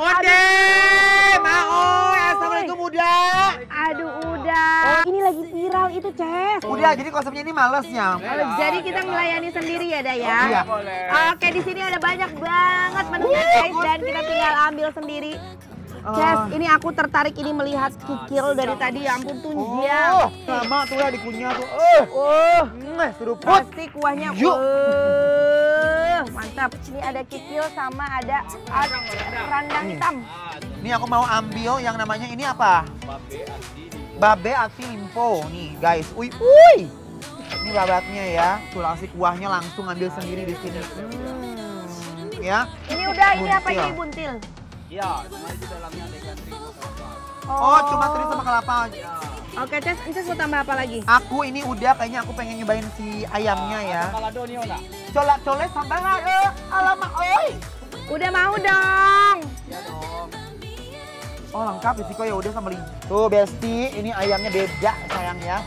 Ode, Maoy, assalamualaikum Uda. Aduh udah, ini lagi viral itu Ces. Udah, jadi konsepnya ini malesnya. Jadi kita melayani sendiri ya Dah ya. Iya. Oke, di sini ada banyak banget menunya guys dan kita tinggal ambil sendiri. Ces, ini aku tertarik ini melihat kikil dari tadi, ya ampun tunjang. Sama tuh lah dikunyah tuh. Seruput. Pasti kuahnya. Yuk. Mantap. Ini ada kikil sama ada rendang hitam. Ini aku mau ambil yang namanya ini apa? Babe Ati Limpo. Nih guys, uy. Ini babatnya ya. Tuh langsung kuahnya langsung ambil sendiri di sini. Ya. Ini udah, ini apa ini buntil? Iya, di dalamnya ada ikan teri sama kelapa. Oh, cuma teri sama kelapa. Oke, Ces mau tambah apa lagi? Aku ini udah kayaknya aku pengen nyobain si ayamnya ya. Balado nih, Ona. Colak-colek sambal alamak, oi. Udah mau dong. Iya dong. Oh lengkap risiko ya udah sama tuh Besti, ini ayamnya beda sayang ya.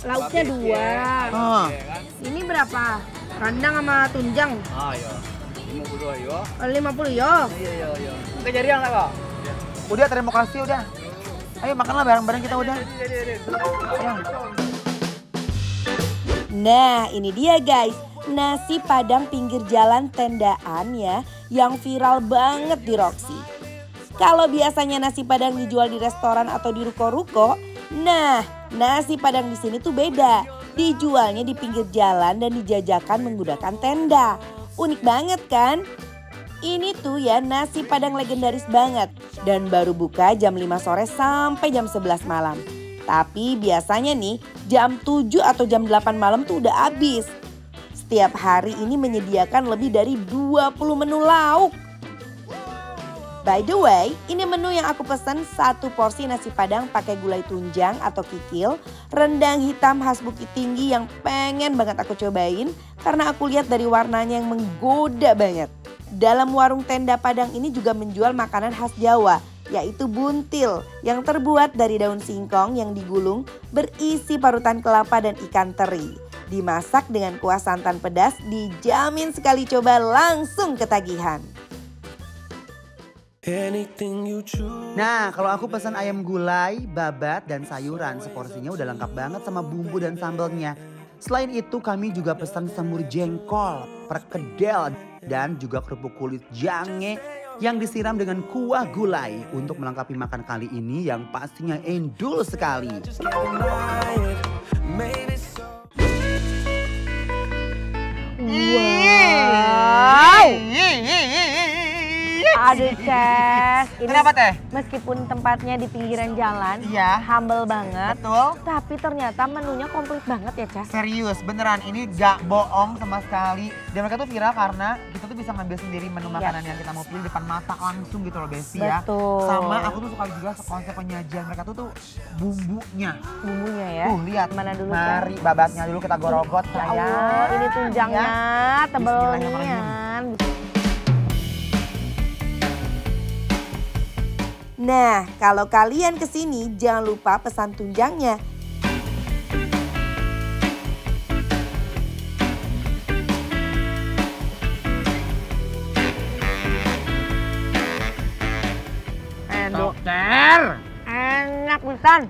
Lauknya dua. Oh. Ini berapa? Rendang sama tunjang. Ah, iya. 50 ayo. 50 yo. Iya. Oke, jadi yang Kak? Udah terima kasih udah. Ayo makanlah bareng-bareng kita udah. Ayo. Nah ini dia guys, nasi padang pinggir jalan tendaan ya yang viral banget di Roxy. Kalau biasanya nasi padang dijual di restoran atau di ruko-ruko, nah nasi padang di sini tuh beda. Dijualnya di pinggir jalan dan dijajakan menggunakan tenda. Unik banget kan? Ini tuh ya nasi padang legendaris banget dan baru buka jam 5 sore sampai jam 11 malam. Tapi biasanya nih jam 7 atau jam 8 malam tuh udah habis. Setiap hari ini menyediakan lebih dari 20 menu lauk. By the way, ini menu yang aku pesan satu porsi nasi padang pakai gulai tunjang atau kikil, rendang hitam khas Bukit Tinggi yang pengen banget aku cobain karena aku lihat dari warnanya yang menggoda banget. Dalam warung tenda padang ini juga menjual makanan khas Jawa, yaitu buntil yang terbuat dari daun singkong yang digulung berisi parutan kelapa dan ikan teri. Dimasak dengan kuah santan pedas, dijamin sekali coba langsung ketagihan. Nah kalau aku pesan ayam gulai, babat dan sayuran seporsinya udah lengkap banget sama bumbu dan sambalnya. Selain itu kami juga pesan semur jengkol, perkedel dan juga kerupuk kulit jange yang disiram dengan kuah gulai untuk melengkapi makan kali ini yang pastinya endul sekali. Wow. Aduh Ces, ini Kenapa teh? meskipun tempatnya di pinggiran jalan, Iya. humble banget. Betul. Tapi ternyata menunya komplit banget ya Ces. Serius, beneran ini gak bohong sama sekali. Dan mereka tuh viral karena kita tuh bisa ngambil sendiri menu makanan yang kita mau pilih depan mata langsung gitu loh Besti ya. Betul. Sama aku tuh suka juga konsep penyajian mereka tuh bumbunya. Bumbunya ya. Lihat. Mana dulu Mari babatnya dulu kita gorogot Ya sayang. Allah, ini tunjangnya tebelnya. Bismillahirrahmanirrahim. Nah, kalau kalian kesini jangan lupa pesan tunjangnya. Dokter. Enak pisan.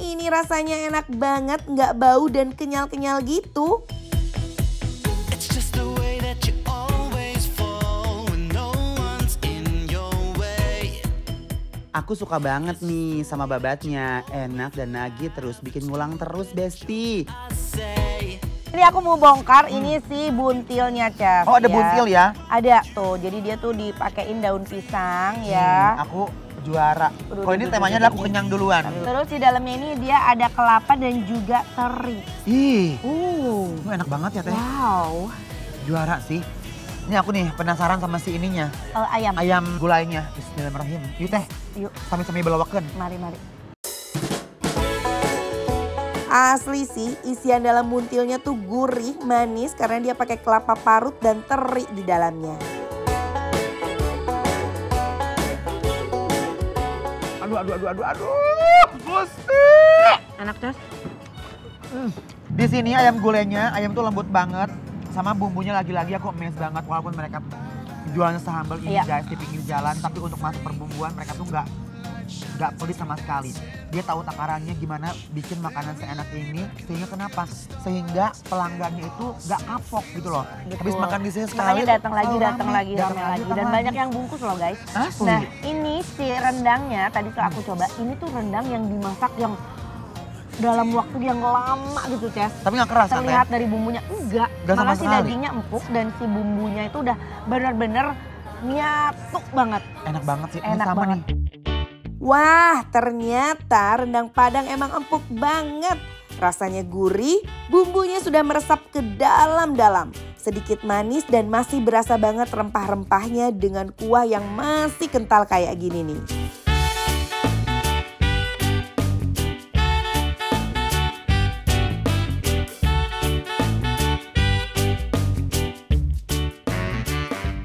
Ini rasanya enak banget, nggak bau dan kenyal-kenyal gitu. Aku suka banget nih sama babatnya. Enak dan nagih terus bikin ngulang terus Besti. Ini aku mau bongkar ini si buntilnya Ces. Oh ada buntil ya? Ada tuh, jadi dia tuh dipakein daun pisang ya. Aku juara. Aduh, Kalau ini temanya adalah aku kenyang duluan. Terus di dalamnya ini dia ada kelapa dan juga teri. Ih, ini enak banget ya teh. Wow. Juara sih. Ini aku nih penasaran sama si ininya. Ayam. Ayam gulainya. Bismillahirrahmanirrahim. Yuk teh, Yuk, sami-sami belawakan. mari. Asli sih, isian dalam buntilnya tuh gurih, manis karena dia pakai kelapa parut dan teri di dalamnya. Aduh. Gusti. Enak Ces? Di sini ayam gulainya, ayam tuh lembut banget. Sama bumbunya lagi-lagi aku amazed banget walaupun mereka jualan sambal ini Iya. guys di pinggir jalan, tapi untuk masuk perbumbuan mereka tuh nggak pelit sama sekali. Dia tahu takarannya gimana bikin makanan seenak ini, sehingga kenapa? Sehingga pelanggannya itu nggak kapok gitu loh. Betul. Habis makan di sini sekali, Makanya datang lagi, oh, datang rame, lagi, rame lagi. Dan banyak yang bungkus loh guys. Asli. Nah ini si rendangnya tadi setelah aku coba, ini tuh rendang yang dimasak yang dalam waktu yang lama gitu Ces. Tapi nggak keras kan? Terlihat dari bumbunya, enggak. Nggak sama Malah si sekali. dagingnya empuk dan si bumbunya itu udah bener-bener nyatu banget. Enak banget sih. Ini Enak sama banget. nih. Wah, ternyata rendang Padang emang empuk banget. Rasanya gurih, bumbunya sudah meresap ke dalam-dalam. Sedikit manis dan masih berasa banget rempah-rempahnya dengan kuah yang masih kental kayak gini nih.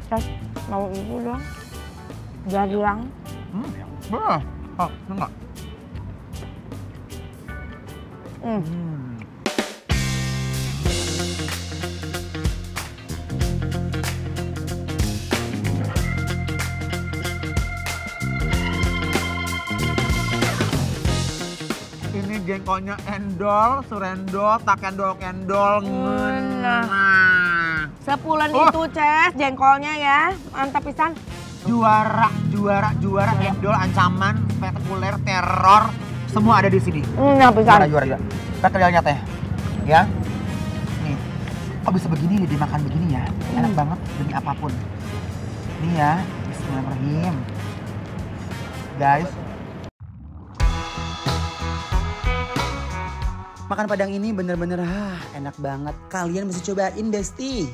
Ces, mau itu dong. Jadilang. Wah, oh, enggak. Ini jengkolnya endol, surendol, tak endol. Nah. Sepulen itu Ces, jengkolnya ya. Mantap pisan. Juara, endol, ancaman, spektakuler, teror, semua ada di sini. Nah pisan. Juara. Kita lihat ya. Ya. Nih. Kok bisa begini dimakan begini ya? Enak banget demi apapun. Nih ya, bismillahirrahmanirrahim. Guys. Makan Padang ini bener-bener enak banget. Kalian mesti cobain Besti.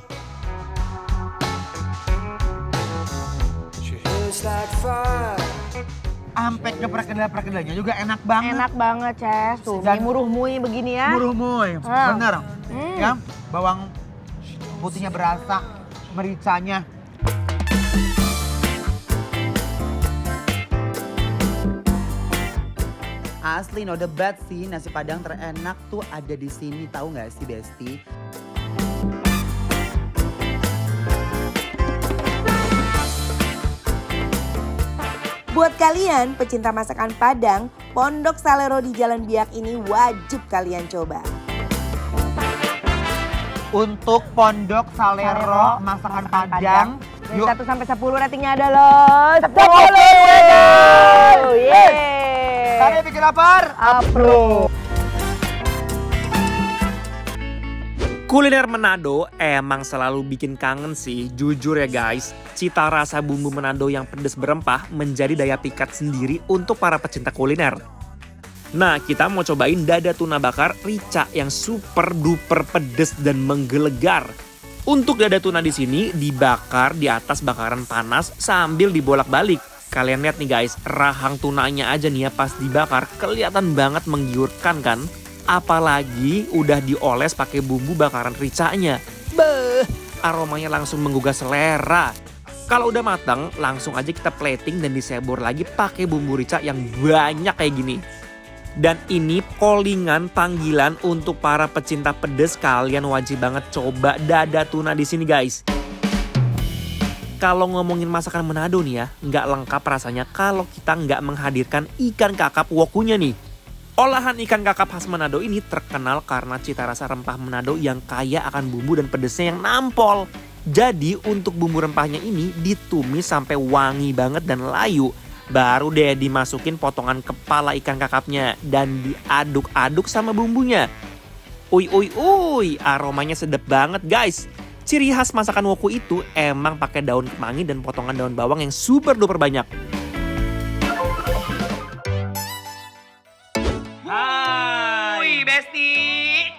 Sampai ke perkedel-perkedelnya juga enak banget. Enak banget Ces. Tuh, Dan- mie muruh mui begini ya. Muruh-muy, Ah. bener. Ya, bawang putihnya berasa, mericanya. Asli no debat sih, nasi Padang terenak tuh ada di sini, tahu nggak sih Besti? Buat kalian pecinta masakan Padang, Pondok Salero di Jalan Biak ini wajib kalian coba. Untuk Pondok Salero Masakan Padang, Dari yuk 1 sampai 10 ratingnya adalah 10. Yeay. kalian bikin lapar? Approve. Kuliner Manado emang selalu bikin kangen sih, jujur ya guys. Cita rasa bumbu Manado yang pedas berempah menjadi daya pikat sendiri untuk para pecinta kuliner. Nah, kita mau cobain dada tuna bakar rica yang super duper pedas dan menggelegar. Untuk dada tuna di sini dibakar di atas bakaran panas sambil dibolak-balik. Kalian lihat nih guys, rahang tunanya aja nih ya pas dibakar kelihatan banget menggiurkan kan? Apalagi udah dioles pakai bumbu bakaran ricanya. Beuh, aromanya langsung menggugah selera. Kalau udah matang, langsung aja kita plating dan disebor lagi pakai bumbu rica yang banyak kayak gini. Dan ini callingan panggilan untuk para pecinta pedas, kalian wajib banget coba dada tuna di sini guys. Kalau ngomongin masakan Manado nih ya, nggak lengkap rasanya kalau kita nggak menghadirkan ikan kakap wokunya nih. Olahan ikan kakap khas Manado ini terkenal karena cita rasa rempah Manado yang kaya akan bumbu dan pedesnya yang nampol. Jadi untuk bumbu rempahnya ini ditumis sampai wangi banget dan layu. Baru deh dimasukin potongan kepala ikan kakapnya dan diaduk-aduk sama bumbunya. Uy, aromanya sedap banget guys. Ciri khas masakan woku itu emang pakai daun kemangi dan potongan daun bawang yang super duper banyak. Wih, Besti.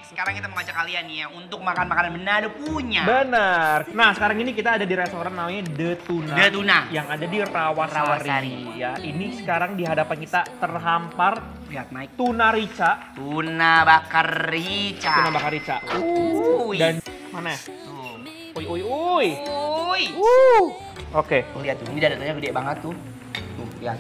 Sekarang kita mengajak kalian nih ya untuk makan makanan Manado punya. Benar. Nah, sekarang ini kita ada di restoran namanya The Tuna. The Tuna. Yang ada di Rawasari. Rawasari. Ya, ini sekarang di hadapan kita terhampar Lihat naik. tuna rica. Tuna bakar rica. Tuna bakar rica. Dan mana? Tuh. Uy. Uy. Oke. Tuh lihat tuh, ini dadatanya gede banget tuh. Tuh, lihat.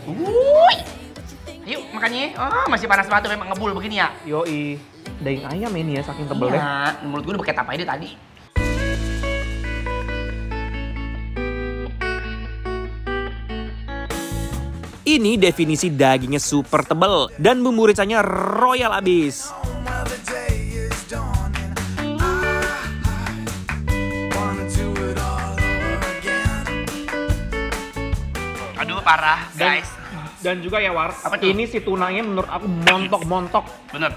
Yuk makannya. Oh, masih panas banget tuh memang ngebul begini ya. Yoi. Daging ayam ini ya, saking tebelnya. Iya, menurut gue udah pakai tapai deh tadi. Ini definisi dagingnya super tebel dan bumbu ricanya royal abis. Aduh parah guys. Dan juga ya War, Apa tuh? ini si tunanya menurut aku montok-montok. Bener,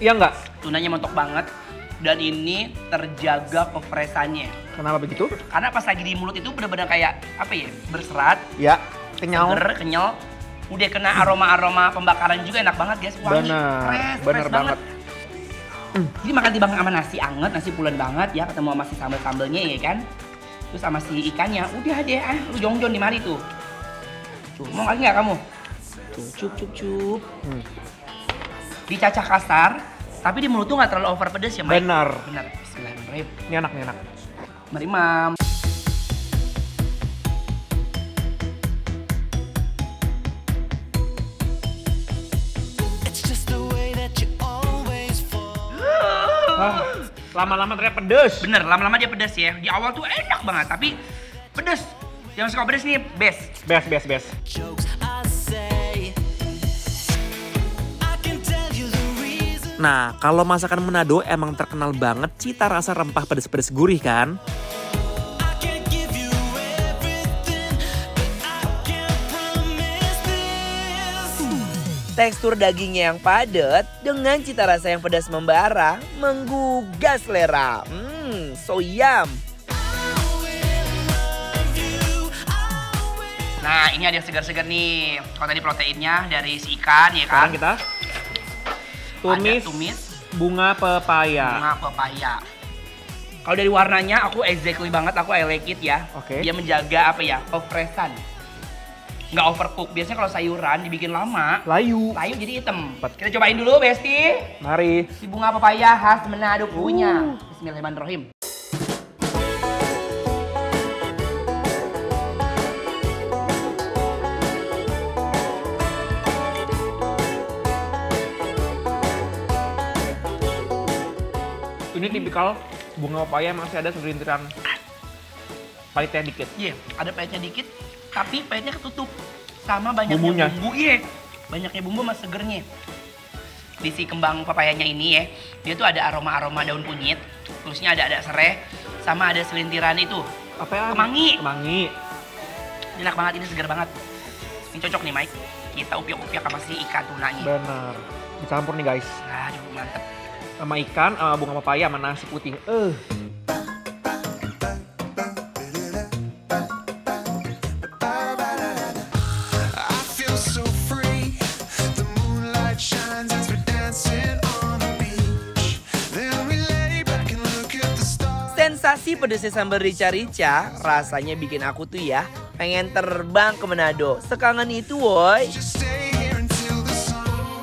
Iya nggak? tunanya montok banget. Dan ini terjaga kefresannya. Kenapa begitu? Karena pas lagi di mulut itu bener-bener kayak apa ya, berserat, Ya, kenyal. seger, kenyal. Udah kena aroma-aroma pembakaran juga enak banget guys. Wangi, Bener, fresh bener banget. banget. Jadi makan timbang sama nasi anget, nasi pulen banget ya, ketemu sama si sambal-sambalnya ya kan. Terus sama si ikannya, udah deh lu jongjon di mari tuh. Tuh, mau lagi nggak kamu? Tuh, cup. Dicacah kasar, tapi di mulut tuh nggak terlalu over pedes ya, Mike? Bener. Bener. Bismillahirrahmanirrahim. Ini enak, ini enak. Mari, Mam. Lama-lama ternyata pedes. Bener, lama-lama dia pedes ya. Di awal tuh enak banget, tapi pedes. Yang suka pedes nih, best. Best. Nah, kalau masakan Manado emang terkenal banget cita rasa rempah pedes-pedes gurih kan? Tekstur dagingnya yang padat dengan cita rasa yang pedas membara menggugah selera. So yum. Nah, ini ada yang segar-segar nih. Kalau tadi proteinnya dari si ikan ya kan. Sekarang kita tumis, Ada tumis bunga pepaya. bunga pepaya. Kalau dari warnanya aku exactly banget, aku I like it ya. Oke. Dia menjaga apa ya, kefreshan. Nggak overcook. Biasanya kalau sayuran dibikin lama, Layu. layu jadi hitam. Kita cobain dulu, Besti. Mari. Si bunga pepaya khas Manado punya. Bismillahirrahmanirrahim. Ini tipikal bunga pepaya masih ada serintiran pahitnya dikit. Iya, ada pahitnya dikit, tapi pahitnya ketutup sama banyaknya Bumbunya. bumbu. Iya, banyaknya bumbu sama segernya. Di si kembang papayanya ini ya, dia tuh ada aroma-aroma daun kunyit, terusnya ada serai, sama ada selintiran itu. Apa ya? Kemangi. Kemangi. Enak banget, ini segar banget. Ini cocok nih Mike, kita upiak-upiak sama si ikan tunanya. Benar. Dicampur nih guys. Aduh, mantep. Sama ikan, sama bunga pepaya, sama nasi putih. Sensasi pedesnya sambal rica-rica rasanya bikin aku tuh ya pengen terbang ke Manado. Sekangen itu woi.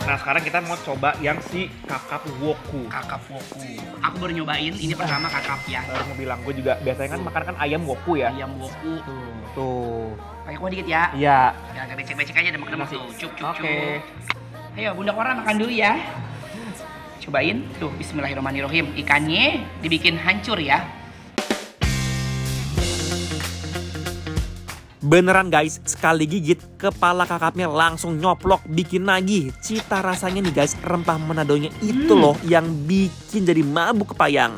Nah sekarang kita mau coba yang si kakap woku. Kakap woku. Aku baru nyobain, ini pertama kakap ya. Baru mau bilang, gue juga biasanya kan makan kan ayam woku ya. Ayam woku. Tuh. Pakai kuah dikit ya. Iya. Ya, agak becek-becek aja demek-demek tuh. Cup. Oke. Ayo, Bunda Kora makan dulu ya. Cobain. Tuh, bismillahirrahmanirrahim. Ikannya dibikin hancur ya. Beneran guys, sekali gigit kepala kakapnya langsung nyoplok, bikin nagih. Cita rasanya nih guys, rempah Manadonya itu loh yang bikin jadi mabuk kepayang.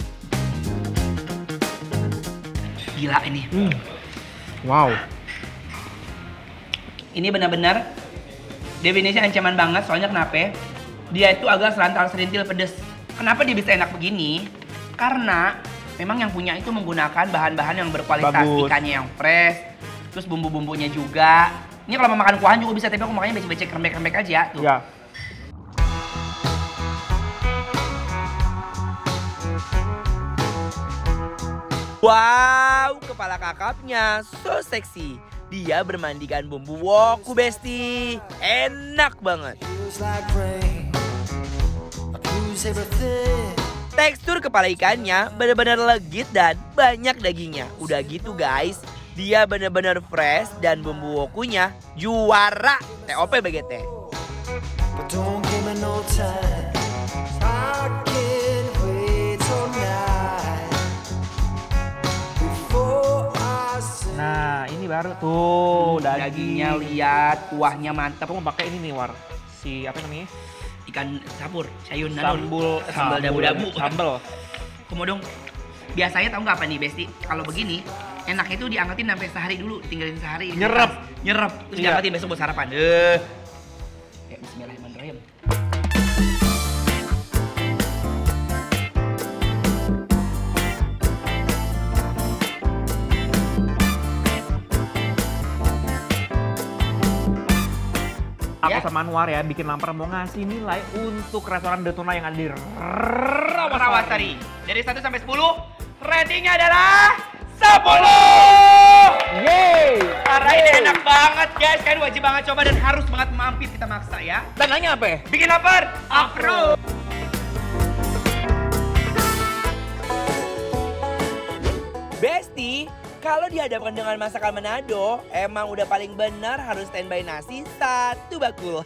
Gila ini. Wow. Ini benar-benar definisi ancaman banget, soalnya kenapa? Dia itu agak serantal-serintil pedes. Kenapa dia bisa enak begini? Karena memang yang punya itu menggunakan bahan-bahan yang berkualitas. Bagus. Ikannya yang fresh, terus bumbu-bumbunya juga. Ini kalau mau makan kuahan juga bisa, tapi aku makannya becek-becek, rembek-rembek aja tuh. Ya. Wow, kepala kakapnya so seksi. Dia bermandikan bumbu woku besti. Enak banget. Tekstur kepala ikannya benar-benar legit dan banyak dagingnya. Udah gitu guys, dia benar-benar fresh dan bumbu wokunya juara. TOP BGT. Nah ini baru. Tuh, Dagingnya lihat, kuahnya mantap. Aku mau pakai ini nih, War. Si apa namanya? Ikan capur, sayur nanun. Sambal dabu-dabu. Sambal. Kemudian biasanya tahu nggak apa nih Besti? Kalau begini enaknya itu diangkatin sampai sehari dulu, tinggalin sehari. Nyerep. Terus Iya. diangkatin besok buat sarapan. Ya, bismillahirrahmanirrahim. Aku Ya. sama Anwar ya bikin lapar mau ngasih nilai untuk restoran The Tuna yang ada di Rawasari. Rawasari. Dari 1 sampai 10, ratingnya adalah 10. Yeay! Karena ini enak banget guys, kalian wajib banget coba dan harus banget mampir, kita maksa ya. Dan nanya apa ya? Bikin lapar, approve. Besti, kalau dihadapkan dengan masakan Manado, emang udah paling benar harus standby nasi 1 bakul.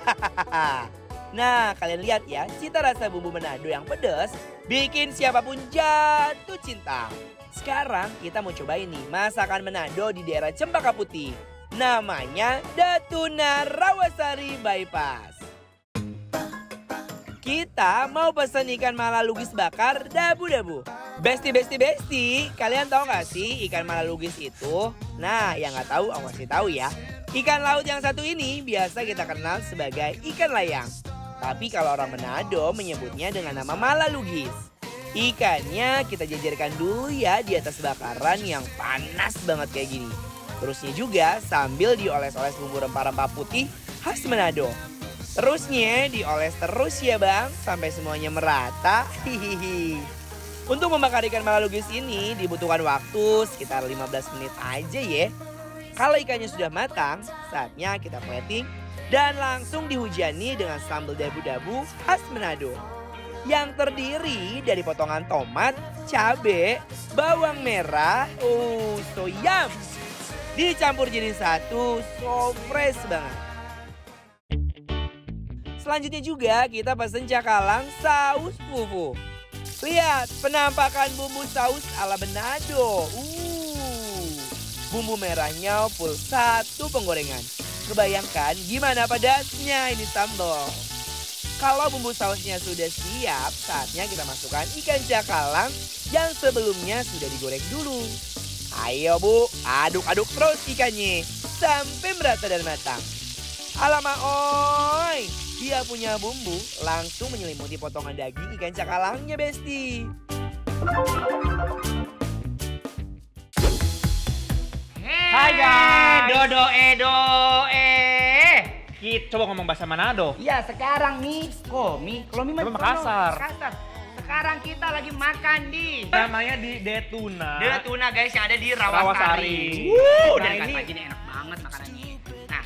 Nah, kalian lihat ya, cita rasa bumbu Manado yang pedas bikin siapapun jatuh cinta. Sekarang kita mau coba ini masakan Manado di daerah Cempaka Putih. Namanya The Tuna Rawasari Bypass. Kita mau pesen ikan malalugis bakar dabu-dabu. Besti, kalian tahu nggak sih ikan malalugis itu? Nah, yang nggak tahu aku kasih tahu ya. Ikan laut yang satu ini biasa kita kenal sebagai ikan layang. Tapi kalau orang Manado menyebutnya dengan nama malalugis. Ikannya kita jajarkan dulu ya di atas bakaran yang panas banget kayak gini. Terusnya juga sambil dioles-oles bumbu rempah-rempah putih khas Manado. Terusnya dioles terus ya bang, sampai semuanya merata. Hihihi. Untuk membakar ikan malalugis ini dibutuhkan waktu sekitar 15 menit aja ya. Kalau ikannya sudah matang, saatnya kita plating dan langsung dihujani dengan sambal dabu-dabu khas Manado. Yang terdiri dari potongan tomat, cabai, bawang merah, so yum. Dicampur jadi satu, so fresh banget. Selanjutnya juga kita pesen cakalang saus fufu. Lihat penampakan bumbu saus ala Manado. Bumbu merahnya full 1 penggorengan. Kebayangkan gimana pedasnya ini sambal. Kalau bumbu sausnya sudah siap, saatnya kita masukkan ikan cakalang yang sebelumnya sudah digoreng dulu. Ayo Bu, aduk-aduk terus ikannya sampai merata dan matang. Alamak oi, dia punya bumbu langsung menyelimuti potongan daging ikan cakalangnya Besti. Hai guys. Dodo Edo Kita coba ngomong bahasa Manado. Iya sekarang nih, kalau mie Coba Makassar. Sekarang kita lagi makan di Namanya di The Tuna. The Tuna guys yang ada di Rawasari. Rawasari. Nah, Dari ini- pagi ini enak banget makanannya. Nah,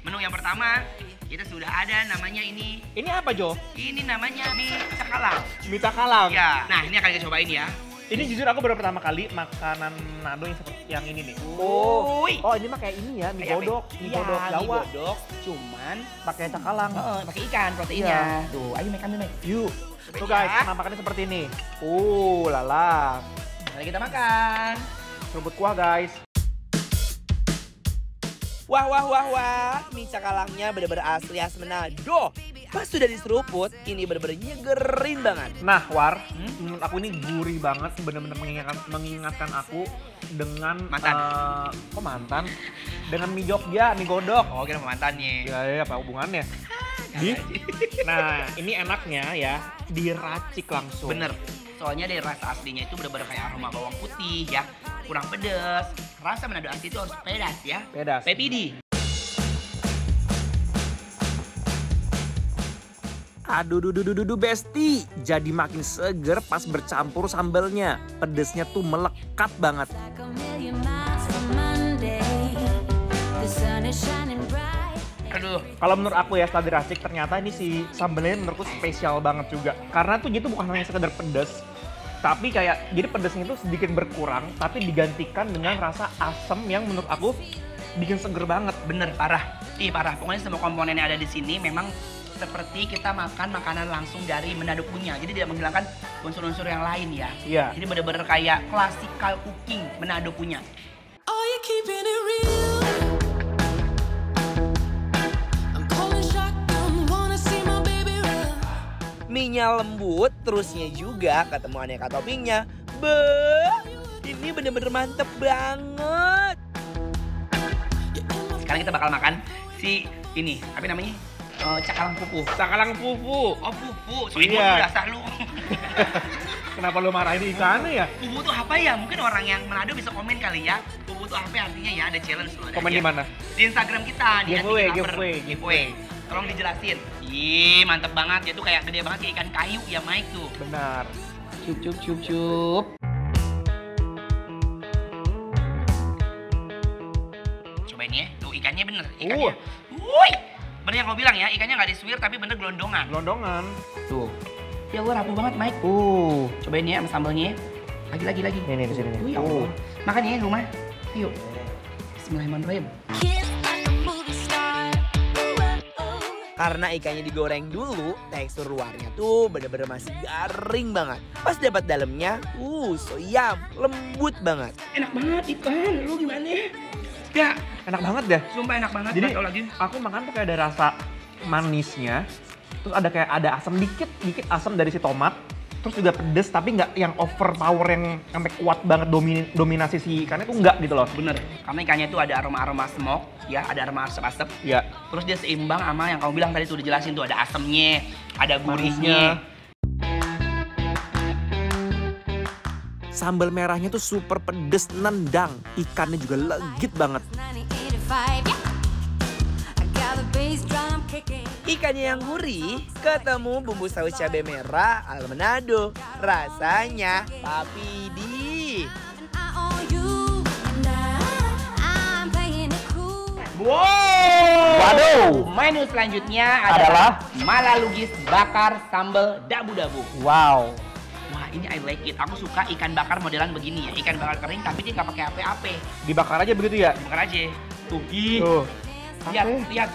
menu yang pertama kita sudah ada namanya ini. Ini apa Jo? Ini namanya mie cakalang. Mie cakalang. Ya. Nah, ini akan kita cobain ya. Ini jujur aku baru pertama kali makanan Manado yang seperti yang ini nih. Wuih. Oh ini mah kayak ini ya, mie Kayak apa? godok. Mie Iya, godok mie Jawa. godok, cuman Pakai cakalang. pakai ikan proteinnya. Tuh, ayo makan dulu. Yuk. Tuh Ya. guys, penampakannya seperti ini. Lala. Mari kita makan. Seruput kuah guys. Wah, mie cakalangnya bener-bener asli khas Manado. Pas sudah diseruput, ini bener-bener nyegerin banget. Nah, War, menurut aku ini gurih banget, bener-bener mengingatkan aku dengan Mantan. kok mantan? Dengan mie Jogja, mie godok. Oh, kira mantannya. Ya, apa hubungannya? Nah, ini enaknya ya, diracik langsung. Bener. Soalnya dari rasa aslinya itu bener-bener kayak aroma bawang putih ya. Kurang pedas. Rasa Manado asli itu harus pedas ya. Pedas. PPD. Aduh, Besti. Jadi makin seger pas bercampur sambalnya. Pedesnya tuh melekat banget. Aduh. Kalau menurut aku ya setelah diracik ternyata ini si sambalnya menurutku spesial banget juga. Karena tuh gitu bukan hanya sekedar pedas. Tapi kayak jadi pedasnya itu sedikit berkurang tapi digantikan dengan rasa asam yang menurut aku bikin seger banget. Bener, parah. Parah. Pokoknya semua komponen yang ada di sini memang seperti kita makan makanan langsung dari Manado punya. Jadi tidak menghilangkan unsur-unsur yang lain ya. Iya. Jadi bener-bener kayak classical cooking Manado punya. Are you keeping it real? Mie-nya lembut, terusnya juga ketemu aneka toppingnya. Ini bener-bener mantep banget. Sekarang kita bakal makan si ini, apa namanya? Cakalang pupu. Cakalang pupu. Oh pupu, so ini Iya. udah dasar lu. Kenapa lu marahin ikannya ya? Pupu tuh apa ya? Mungkin orang yang Manado bisa komen kali ya. Pupu tuh apa artinya ya? Ada challenge loh. Komen di mana? Di Instagram kita. Di Giveaway. Tolong dijelasin. Ih, mantep banget. Dia tuh kayak gede banget kayak ikan kayu ya Mike tuh. Benar. Cup. Cobain ya. Tuh ikannya bener. Ikannya. Wuih. Bener yang kau bilang ya. Ikannya nggak disuir tapi bener gelondongan. Gelondongan. Tuh. Ya Allah rapuh banget Mike. Cobain ya sama sambelnya. Lagi. Ini di sini. Tuh ya Allah. Makan ya di rumah. Ayo. Bismillahirrahmanirrahim. Karena ikannya digoreng dulu, tekstur luarnya tuh bener-bener masih garing banget. Pas dapat dalamnya, so yum, lembut banget. Enak banget ikan. Lu gimana? Ya, Enak banget deh. sumpah enak banget. Jadi Nggak tahu lagi. aku makan tuh kayak ada rasa manisnya. Terus ada asam dikit asam dari si tomat. Terus juga pedes tapi nggak yang overpower yang sampai kuat banget dominasi si ikannya tuh nggak gitu loh. Bener. Karena ikannya tuh ada aroma-aroma smoke, ya, ada aroma asap-asap. Ya. Terus dia seimbang sama yang kamu bilang tadi tuh dijelasin tuh ada asamnya, ada gurihnya. Sambal merahnya tuh super pedes, nendang. Ikannya juga legit banget. Ikannya yang gurih, ketemu bumbu saus cabai merah ala Manado. Rasanya papidi. Wow. Waduh. Menu selanjutnya adalah Malalugis bakar sambal dabu-dabu. Wow. Wah ini I like it. Aku suka ikan bakar modelan begini ya. Ikan bakar kering tapi dia nggak pakai ape-ape. Dibakar aja begitu ya? Bakar aja. Tuh. Ih. Tuh.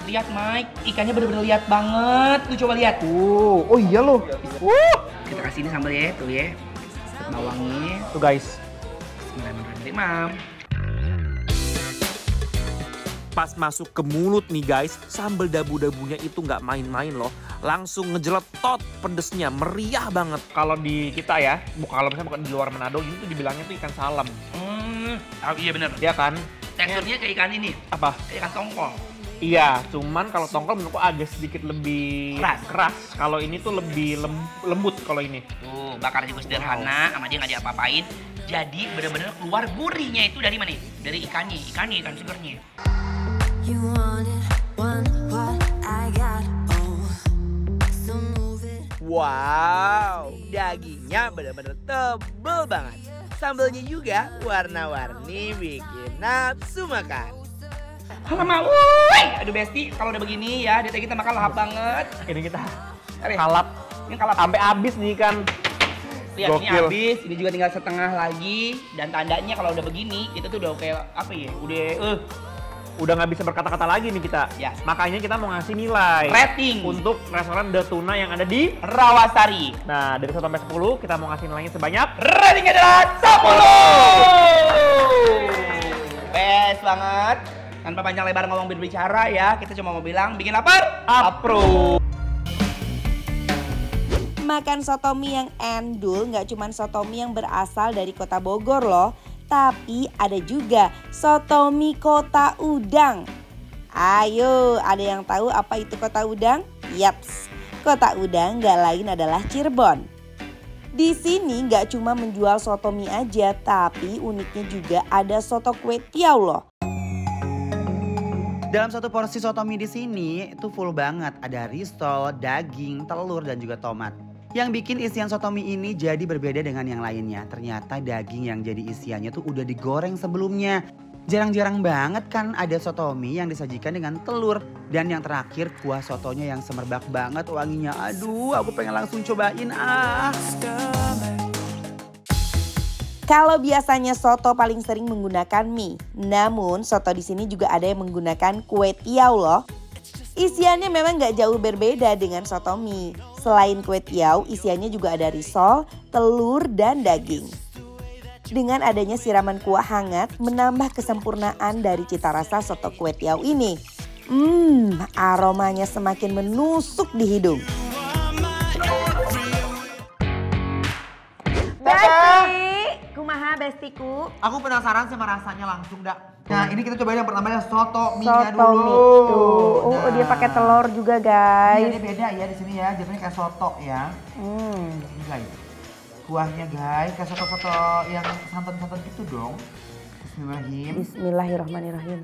Lihat Mike. Ikannya bener-bener lihat banget. Lu coba lihat. Oh iya loh. Kita kasih ini sambal ya, tuh ya. Bawangnya. Tuh guys. Bismillahirrahmanirrahim. Pas masuk ke mulut nih guys, sambal dabu-dabunya itu nggak main-main loh. Langsung ngejeletot pedesnya, meriah banget. Kalau di kita ya, kalau misalnya bukan di luar Manado, ini tuh dibilangnya tuh ikan salam. Iya bener. Iya kan? Teksturnya kayak ikan ini. Apa? Kayak ikan tongkol. Iya, cuman kalau tongkol menurutku agak sedikit lebih keras. Kalau ini tuh lebih lembut kalau ini. Tuh, bakar juga sederhana, sama dia nggak diapa-apain. Jadi bener-bener keluar gurihnya itu dari mana? Dari ikan segernya. Wow, dagingnya bener-bener tebel banget. Sambalnya juga warna-warni bikin nafsu makan. Alamak, wuih! Aduh Besti, kalau udah begini ya, dia kita makan lahap banget. Ini kita Ini kalap sampai habis nih kan. Lihat ini Gokil. habis, ini juga tinggal setengah lagi. Dan tandanya kalau udah begini, kita tuh udah kayak apa ya? Udah nggak bisa berkata-kata lagi nih kita. Ya. Makanya kita mau ngasih nilai Rating untuk restoran The Tuna yang ada di. Rawasari. Nah, dari 1 sampai 10 kita mau ngasih nilainya sebanyak. Ratingnya adalah 10. Best banget. Tanpa panjang lebar ngomong berbicara ya, kita cuma mau bilang bikin lapar. Approve. Makan soto mie yang endul nggak cuma soto mie yang berasal dari kota Bogor loh. Tapi ada juga soto mie kota udang. Ayo, ada yang tahu apa itu kota udang? Yaps, kota udang nggak lain adalah Cirebon. Di sini nggak cuma menjual soto mie aja, tapi uniknya juga ada soto kue tiaw loh. Dalam satu porsi soto mie di sini itu full banget. Ada risol, daging, telur dan juga tomat. Yang bikin isian soto mie ini jadi berbeda dengan yang lainnya. Ternyata daging yang jadi isiannya tuh udah digoreng sebelumnya. Jarang-jarang banget kan ada soto mie yang disajikan dengan telur. Dan yang terakhir kuah sotonya yang semerbak banget wanginya. Aduh, aku pengen langsung cobain Kalau biasanya soto paling sering menggunakan mie, namun soto di sini juga ada yang menggunakan kue tiaw loh. Isiannya memang nggak jauh berbeda dengan soto mie. Selain kue tiaw, isiannya juga ada risol, telur, dan daging. Dengan adanya siraman kuah hangat, menambah kesempurnaan dari cita rasa soto kue tiaw ini. Aromanya semakin menusuk di hidung. Lestiku? Aku penasaran sama rasanya langsung dah. Nah ini kita cobain yang pertama ya soto mie-nya Soto dulu. mie tuh. Oh Nah. dia pakai telur juga Iya, guys. ini beda ya di sini ya, jadinya kayak soto ya. Ini guys, kuahnya guys kayak soto-soto yang santan-santan gitu dong. Bismillahirrahmanirrahim. Bismillahirrahmanirrahim.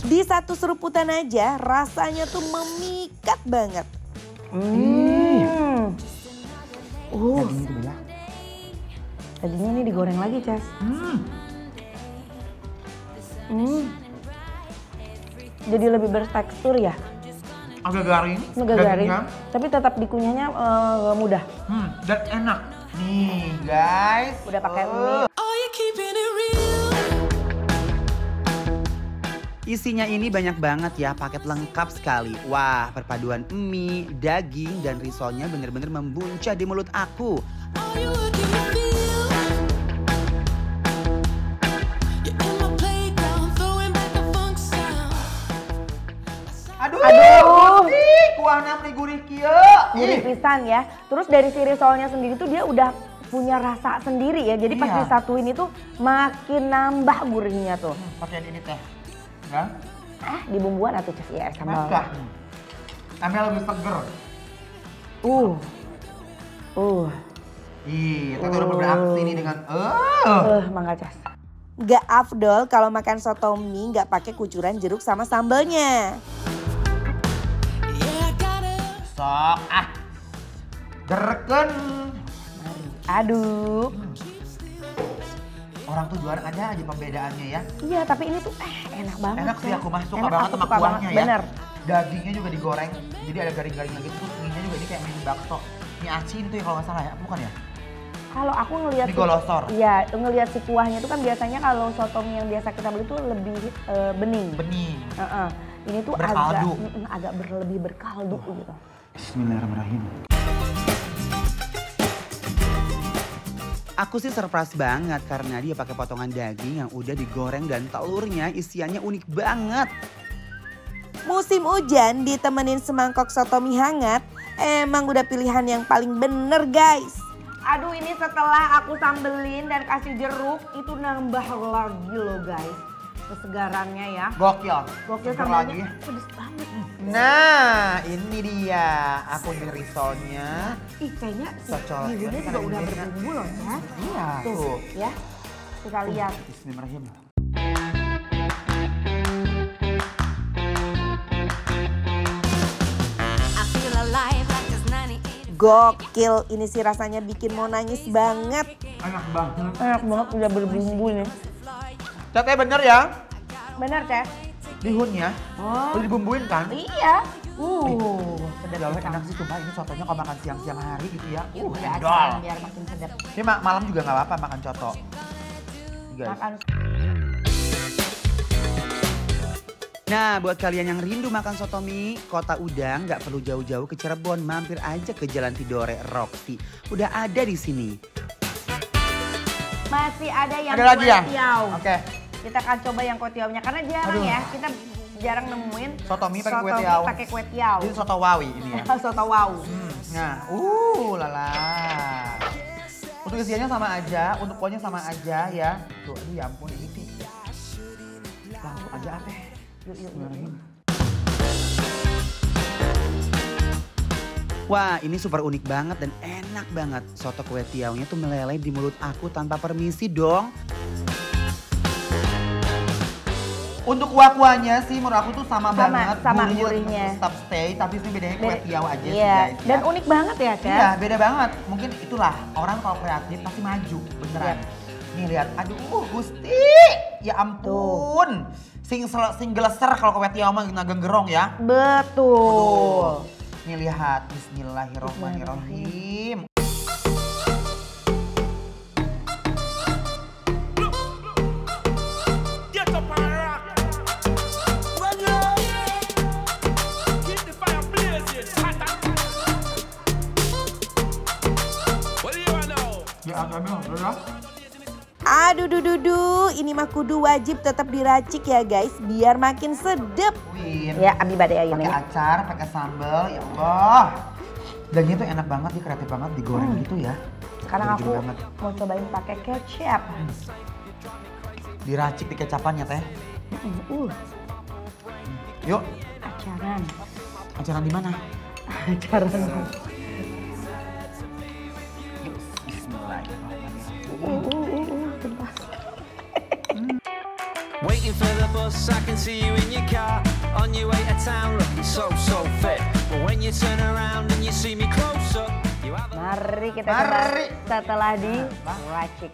Di satu seruputan aja rasanya tuh memikat banget. Dagingnya tuh beda. Dagingnya ini digoreng lagi, Ces. Jadi lebih bertekstur ya, Agak garing. agak garing. dagingnya. Tapi tetap dikunyahnya mudah. Dan enak. Nih guys. Udah pakai mie. Isinya ini banyak banget ya, paket lengkap sekali. Wah, perpaduan mie, daging, dan risolnya bener-bener membuncah di mulut aku. Aduh, kuahna meni gurih kieu. Gurih pisan ya. Terus dari si risolnya sendiri tuh dia udah punya rasa sendiri ya. Jadi pas Iya. disatuin itu makin nambah gurihnya tuh. Pakai ini teh. Ya? Di bumbuan atau Ces ya sambal. Maka. Ambil lebih seger. Ih, kita udah beraksi nih dengan Mangga Ces. Gak afdol kalau makan soto mie gak pakai kucuran jeruk sama sambalnya. sok gereken. Aduh. Orang tuh jualan ada aja pembedaannya ya. Iya, tapi ini tuh enak banget. Enak sih, Ces. aku mah suka Enak, banget aku sama suka kuahnya banget. ya. Bener. Dagingnya juga digoreng, jadi ada garing-garing lagi. Terus mie-nya juga ini kayak mie bakso. Mie asin tuh ya kalau nggak salah ya, bukan ya? Kalau aku ngelihat Mie golosor. Iya, ngelihat si kuahnya itu kan biasanya kalau soto mie yang biasa kita beli tuh lebih bening. Bening. Ini tuh Berkaldu. agak lebih berkaldu gitu. Bismillahirrahmanirrahim. Aku sih surprise banget karena dia pakai potongan daging yang udah digoreng dan telurnya isiannya unik banget. Musim hujan ditemenin semangkok soto mie hangat, emang udah pilihan yang paling bener guys. Aduh, ini setelah aku sambelin dan kasih jeruk itu nambah lagi loh guys. Kesegarannya ya. Gokil. Gokil Seger sambalnya lagi. pedes banget. Nah, ini dia. Aku di risolnya. Ih, kayaknya si Cocok. bihunnya Ini juga kan udah ini berbumbu loh ya. Iya, tuh. Ya, kita lihat. Bismillahirrahmanirrahim. Gokil, ini sih rasanya bikin mau nangis banget. Enak banget. Enak banget, udah berbumbu nih. Catnya bener ya, Bener, Ces? bihunnya. Oh. Udah dibumbuin kan? Iya. Sedap enak sih coba ini sotonya kalau makan siang-siang hari gitu ya. Udah Endol. aja biar makin sedap. Ini malam juga nggak apa-apa makan coto. Guys. Makan. Nah, buat kalian yang rindu makan soto mie, Kota Udang nggak perlu jauh-jauh ke Cirebon, mampir aja ke Jalan Tidore Roxy. Udah ada di sini. Masih ada yang Ada lagi ya? kuetiau. Oke. Kita akan coba yang kuetiaunya karena jarang Aduh. ya. Kita jarang nemuin Soto mie pakai soto kuetiau. mie pakai kuetiau. Ini soto wawi ini ya. Soto wow. Nah, lala. Untuk isiannya sama aja, untuk kuahnya sama aja ya. Tuh, aduh ya ampun ini sih. Langsung aja apa? Yuk. Wah, ini super unik banget dan enak banget. Soto kuetiaunya tuh meleleh di mulut aku tanpa permisi dong. Untuk kuah-kuahnya sih menurut aku tuh sama banget. sama Gurihnya gurihnya. tetap stay, tapi ini bedanya kuetiau aja sih Iya, guys. dan ya. unik banget ya, Ces? Iya, beda banget. Mungkin itulah orang kalau kreatif pasti maju, beneran. Nih lihat, aduh Gusti, ya ampun. Sing geleser kalau kuetiau mah agak gerong ya. Betul. Nih lihat, Bismillahirrahmanirrahim. Ya, agak Aduh ini mah kudu wajib tetap diracik ya guys biar makin sedep. Win. Ya, Abi badai Pakai ayamnya. acar, pakai sambal, ya Allah. Dagingnya tuh enak banget, dia kreatif banget digoreng gitu ya. Sekarang aku banget. mau cobain pakai kecap. Diracik di kecapannya teh. Yuk, Acaran. acara di mana? Acaran. Waiting for the bus, I can see you in your car on your way to town, looking so fit. But when you turn around and you see me close up, you have Mari kita coba setelah diracik.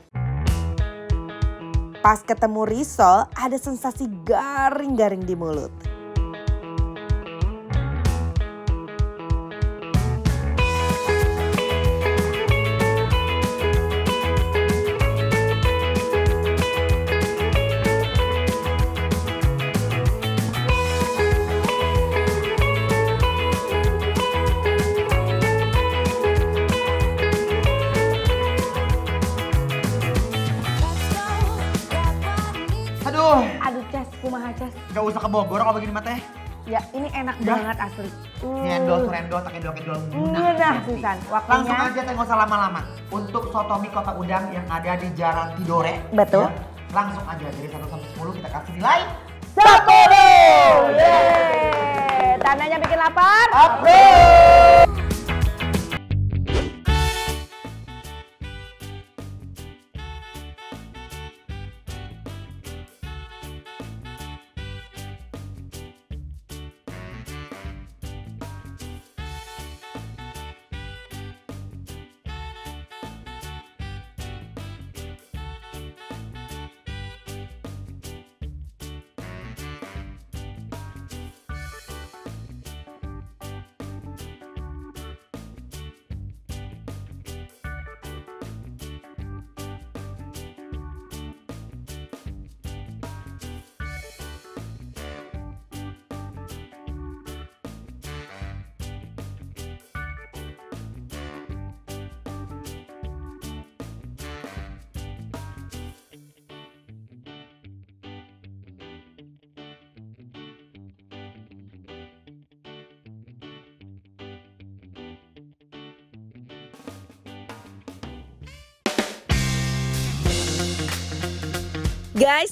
Pas ketemu risol, ada sensasi garing-garing di mulut. Aduh Ces, kumaha Ces. Gak usah ke Bogor kalau begini mah teh. Ya ini enak banget asli. Ini endol, tak endol. Nah, pisan. Langsung Waktunya. aja teh nggak usah lama-lama. Untuk soto mie kota udang yang ada di Jalan Tidore. Betul. Langsung aja dari 1 sampai 10 kita kasih nilai 10. Yeay. Tandanya bikin lapar.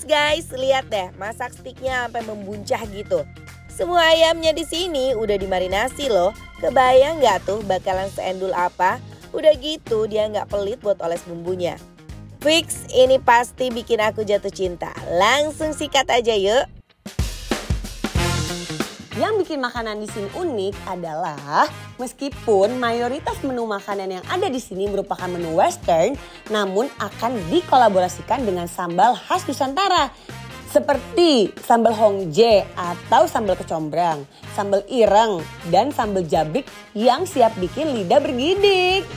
Guys, lihat deh, masak stiknya sampai membuncah gitu. Semua ayamnya di sini udah dimarinasi loh. Kebayang nggak tuh bakalan seendul apa? Udah gitu dia nggak pelit buat oles bumbunya. Fix, ini pasti bikin aku jatuh cinta. Langsung sikat aja yuk. Yang bikin makanan di sini unik adalah meskipun mayoritas menu makanan yang ada di sini merupakan menu western, namun akan dikolaborasikan dengan sambal khas Nusantara. Seperti sambal hongje atau sambal kecombrang, sambal ireng, dan sambal jabrik yang siap bikin lidah bergidik.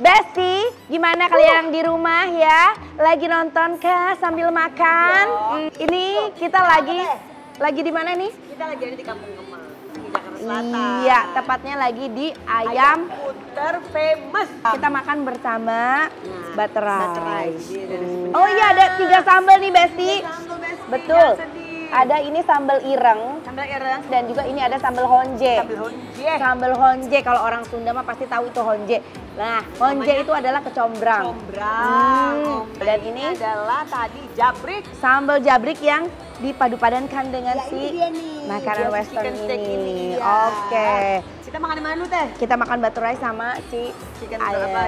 Besti, gimana kalian di rumah ya? Lagi nonton kah sambil makan? Ini kita lagi di mana nih? Kita lagi ada di Kampung Kemang, di Jakarta Selatan. Iya, tepatnya lagi di ayam puter famous. Kita makan bersama butter rice. Rice. Oh iya, ada 3 sambal nih Besti. Betul. Ada ini sambal ireng. Sambal ireng. Dan juga ini ada sambal honje. Sambal honje. Sambal honje, kalau orang Sunda mah pasti tahu itu honje. Nah, honje itu adalah kecombrang. Dan ini adalah tadi jabrik. sambal jabrik yang dipadu-padankan dengan Ya, si ini dia nih. makanan Dia western chicken steak ini. ini dia. Oke. Kita makan di mana dulu teh? Kita makan butter rice sama si Chicken ayam. apa?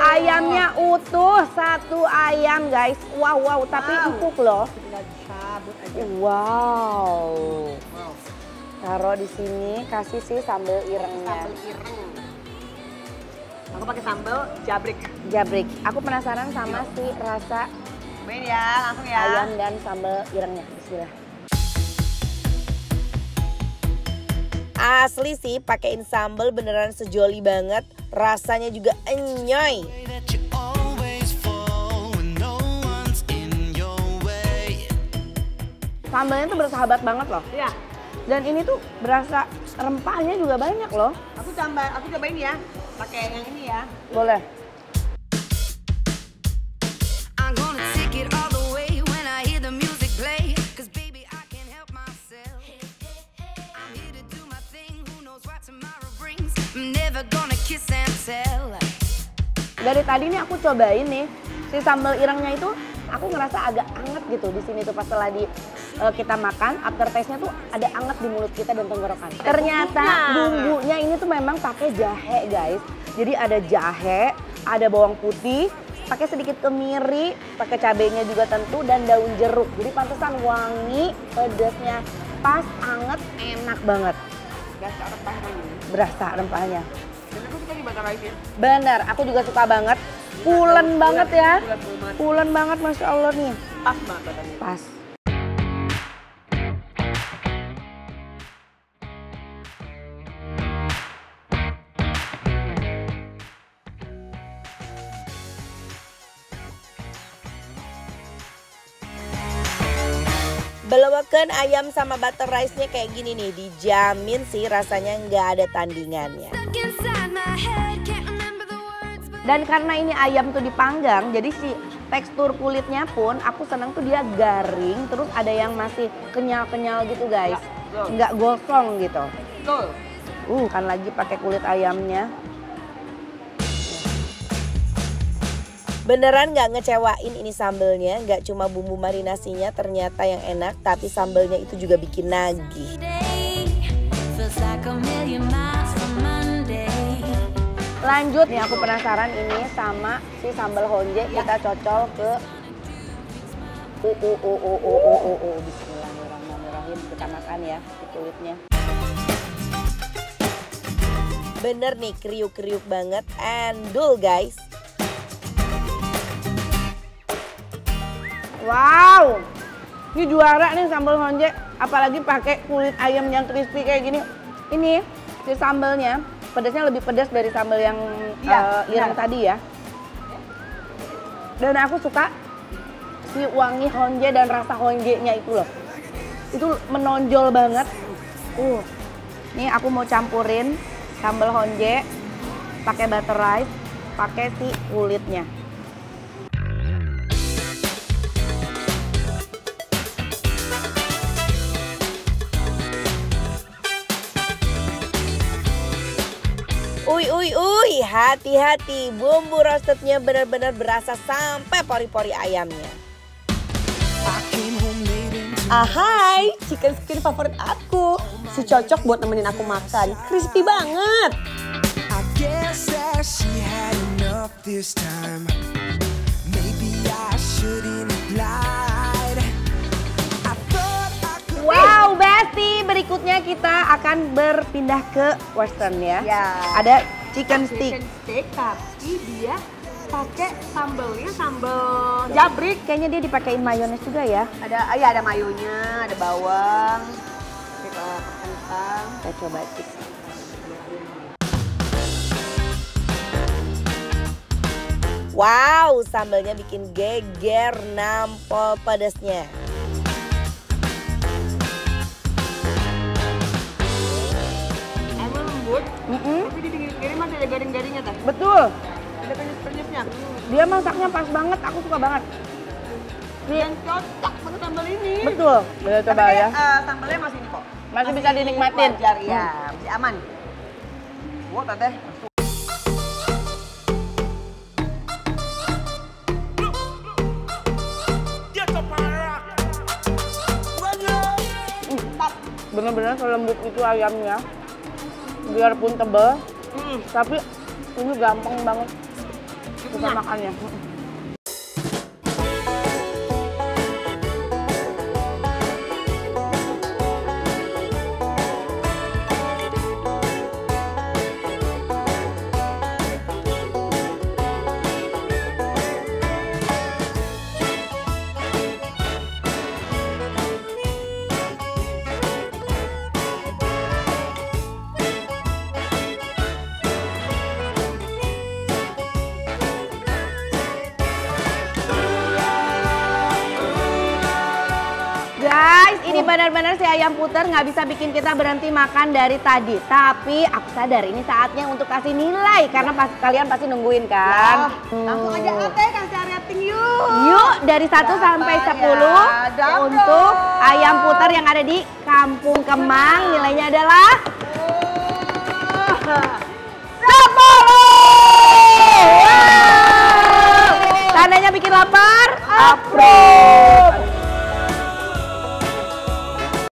Ayamnya utuh, 1 ayam guys. Wow, tapi empuk loh. Tinggal disabut aja. Wow. Taruh di sini, kasih si sambal irengnya. Sambal ireng. Aku pakai sambal jabrik. Jabrik. Aku penasaran sama si rasa Main ya, langsung ya. ayam dan sambal irengnya. Bismillah. Asli sih pakein sambal beneran sejoli banget. Rasanya juga enyoy. Sambalnya tuh bersahabat banget loh. Iya. Dan ini tuh berasa rempahnya juga banyak loh. Aku cobain ya. Pakai yang ini ya. Boleh. I'm gonna take it all the way when I hear the music play. 'Cause baby, I can't help myself. Dari tadi nih aku cobain nih si sambal irengnya itu aku ngerasa agak anget gitu di sini tuh pas setelah kita makan, aftertaste-nya tuh ada anget di mulut kita dan tenggorokan. Ternyata bumbunya ini tuh memang pakai jahe guys. Jadi ada jahe, ada bawang putih, pakai sedikit kemiri, pakai cabenya juga tentu dan daun jeruk. Jadi pantesan wangi, pedasnya pas, anget, enak banget. Berasa rempahnya. Berasa rempahnya. Dan aku suka di butter rice ya. Bener, aku juga suka banget. Pulen banget ya. Pulen banget Masya Allah nih. Pas banget butternya. Pas. Belewakan ayam sama butter rice-nya kayak gini nih, dijamin sih rasanya nggak ada tandingannya. Dan karena ini ayam tuh dipanggang, jadi si tekstur kulitnya pun aku senang tuh dia garing, terus ada yang masih kenyal-kenyal gitu guys. Nggak gosong gitu. Betul. Kan lagi pakai kulit ayamnya. Beneran nggak ngecewain ini sambelnya, nggak cuma bumbu marinasinya ternyata yang enak, tapi sambelnya itu juga bikin nagih. Lanjut nih aku penasaran ini sama si sambal honje kita cocol ke Bismillahirrahmanirrahim, kita makan ya si kulitnya. Bener nih kriuk-kriuk banget, endul guys. Wow, ini juara nih sambal honje, apalagi pakai kulit ayam yang crispy kayak gini. Ini si sambalnya pedasnya lebih pedas dari sambal yang ireng tadi ya. Dan aku suka si wangi honje dan rasa honjenya itu loh. Itu menonjol banget. Nih aku mau campurin sambal honje pakai butter rice, pakai si kulitnya. Uy, hati-hati, bumbu roastednya benar-benar berasa sampai pori-pori ayamnya. Ahai, chicken skin favorit aku. Si cocok buat nemenin aku makan, crispy banget. Wow, Besti, berikutnya kita akan berpindah ke western ya. Ada chicken stick. Chicken stick tapi dia pakai sambelnya sambel Jabrik, kayaknya dia dipakein mayones juga ya. ada mayonya, ada bawang, kita kentang. Kita coba cik. Wow, sambalnya bikin geger, nampol pedasnya. Emang lembut, tapi di pinggir-pinggirnya masih ada garing-garingnya tah. Betul, Ada penyes-penyesnya. dia masaknya pas banget, aku suka banget. Dan cocok pakai sambal ini. Betul, boleh coba ya. Sambalnya masih ini kok. Masih bisa dinikmatin. Wajar ya, masih aman. Wow, teteh. Bener-bener selembut itu ayamnya. Biarpun tebal, tapi ini gampang banget kita makannya. Guys, ini benar-benar si ayam puter nggak bisa bikin kita berhenti makan dari tadi. Tapi aku sadar ini saatnya untuk kasih nilai karena kalian pasti nungguin kan. Langsung aja Ate kasih rating yuk. Yuk dari 1 sampai 10 untuk ayam puter yang ada di Kampung Kemang nilainya adalah Apro.